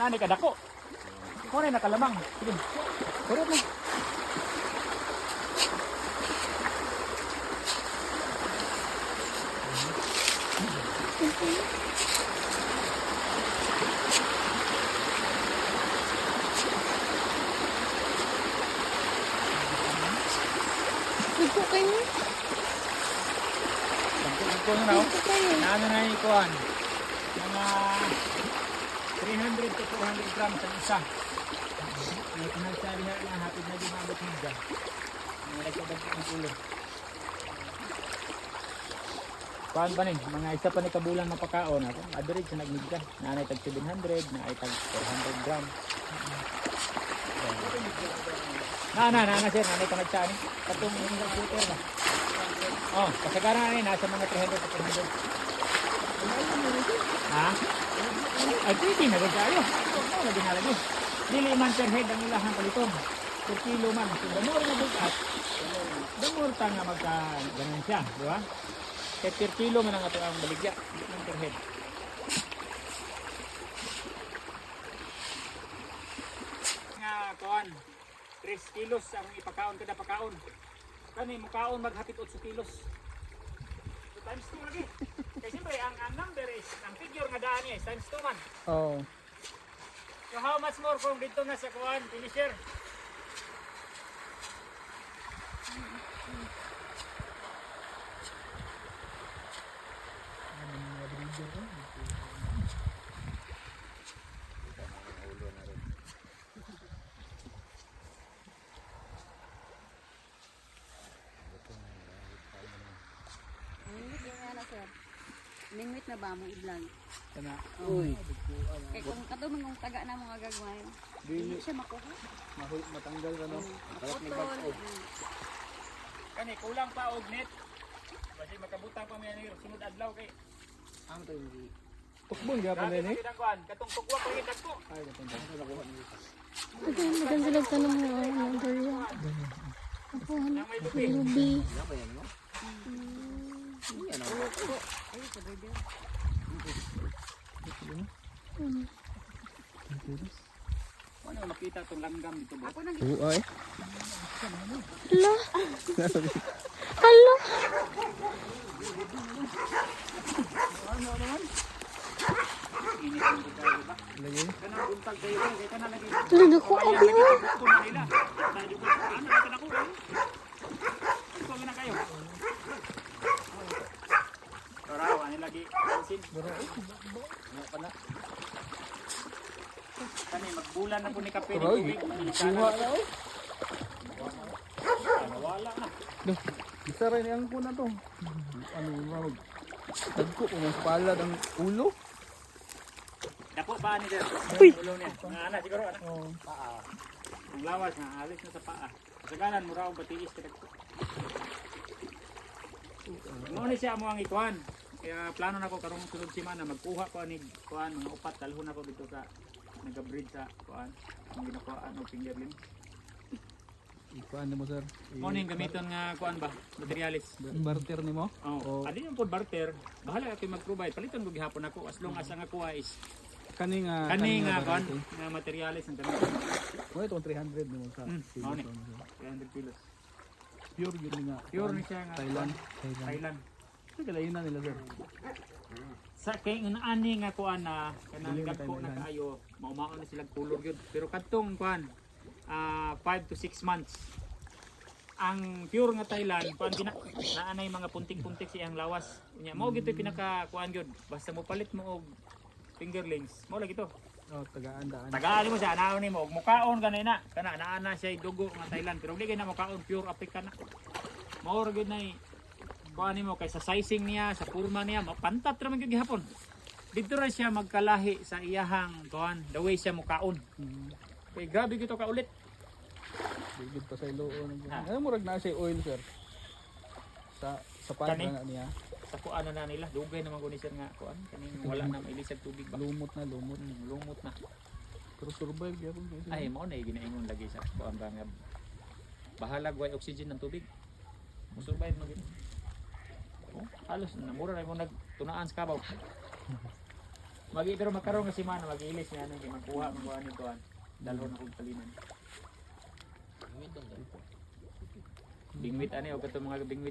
Nani ka dako. Kung na nakalamang. Sige. Kurot na. Nagpo kayo. Nagpo na raw. Naano na yung ikuan. Mga 300 to 400 grams ang isa. May pinagsabi na hapit na gumabot higda. Mga nagkabagpo ng ulo. Paan pa rin, mga isa pa ni kabulan mapakaon ako. Average na nagmigda. Naanay tag 700, naanay tag 400 gram. Na sir, naanay pa nagsaani. Katong yung computer na. Oh, kasagaran na rin, nasa mga 300 to 400. Ha? Ay, pwede, nagagsayo. Oo, lagi na lagi. Dili man per head ang ilahang paliton. Per kilo man. So, damor na bukat. Damor ta nga magka ganun siya, di ba? Kaya per kilo man ang ato ang baligya. Hindi man per head. Nga, kuhan. 3 kilos ang ipakaon kada pakaon. Kani, mukaon maghapit 8 kilos. So, times 2 lagi. Kasi siyempre, ang number is, ang figure nga daan niya is times 2 man. Oh. So how much more kung dito na sa kuhan, finisher? Ningwit na ba mo i-vlog? Kana. Uy. Kaya kung kato mong taga na mga gagawin, hindi siya makuha. Matanggal ka no? Maputol. Kani kulang pa og net. Kasi makabutang pa may sunod adlaw kay. Ano to yung tukbon gyapon din eh? Katong tukwa ko yung dagko. Ay, katong nakuha niyo. Maganda lang tanong mo. Number yan. Ako, Nang may lupi. lubi. Apa yan mo? Yan ako. Ay, sabay din. Ano makita tong langgam dito ba? Ako nang Ay. Hala. Hala. Lagi. Kanang buntag kayo kay kana lagi. Lalo ko abi mo. Gusto na nila. Dahil ko ano ka ko. Gusto na kayo. Taraw ani lagi pansin. Ano pa na? Kani magbulan na po ni kape ni tubig. Kuha na oh. Wala na. Duh, isa rin ang kuna to. Ano mag tagko kung mas palad ang ulo. Dako pa ni sir. Ulo niya. Nga ana siguro ana. Oh. Paa. Ang lawas nga alis na sa paa. Saganan mo raw batiis ka dagko. Mo ni siya mo ang ikuan. Kaya plano na ko karong sunod semana magkuha ko ani kuan mga upat dalhon ako dito sa naga-breed sa kuan. Ang ginakuhaan og fingerling. Ikuan mo sir. Mo ning gamiton nga kuan ba? Materialis. Barter nimo? Oh, adi yung food barter. Bahala ako mag-provide. Paliton ko gihapon ako as long as ang kuha is Kani nga kani nga kuan variety. nga materialis ang gamiton. Mo itong 300 nimo sa. Mao ni. 300 kilos. Pure yun nga. Pure ni siya nga Thailand. Thailand. Sa kalayin na nila sir. Sa kay ani nga kuan na kanang Dili na dagko tayo na mailan. kaayo maumaon na sila kulor gyud. Pero kadtong kuan 5 to 6 months. Ang pure nga Thailand kuan gina naanay mga puntik-puntik siyang lawas. Unya mao gyud pinaka kuan gyud. Basta mo palit mo og fingerlings. Mao lagi to. Oh, tagaan-daan. Tagaan mo siya, anaon ni mo, mukaon ganay na. Kana naana siya dugo nga Thailand, pero di kay na mukaon pure African na. Mao ra gyud nay kuan nimo kay sa sizing niya, sa forma niya, mapantat ra man gyud gihapon. Dito ra siya magkalahi sa iyahang kuan, the way siya mukaon. Kay grabe gito ka ulit. Bigid pa sa iloo. Ah. Ano murag na siya oil sir? Sa pan Kani? na niya. Sa kuan na nila, dugay naman guni sir nga kuan, kaning wala na mailisag tubig ba. Lumot na, lumot. Lumot na. Pero survive gyapon kasi. Ay mao na ginaingon lagi sa kuan ba nga bahalag way oxygen ng tubig. Mo survive mo gid. Oh, halos namura ra mo nagtunaan sa kabaw. Magi pero magkaroon nga si Mano, mag-ilis niya ano, magkuha nito an. Dalhon akong talinan. Bingwit ani o kato mga bingwit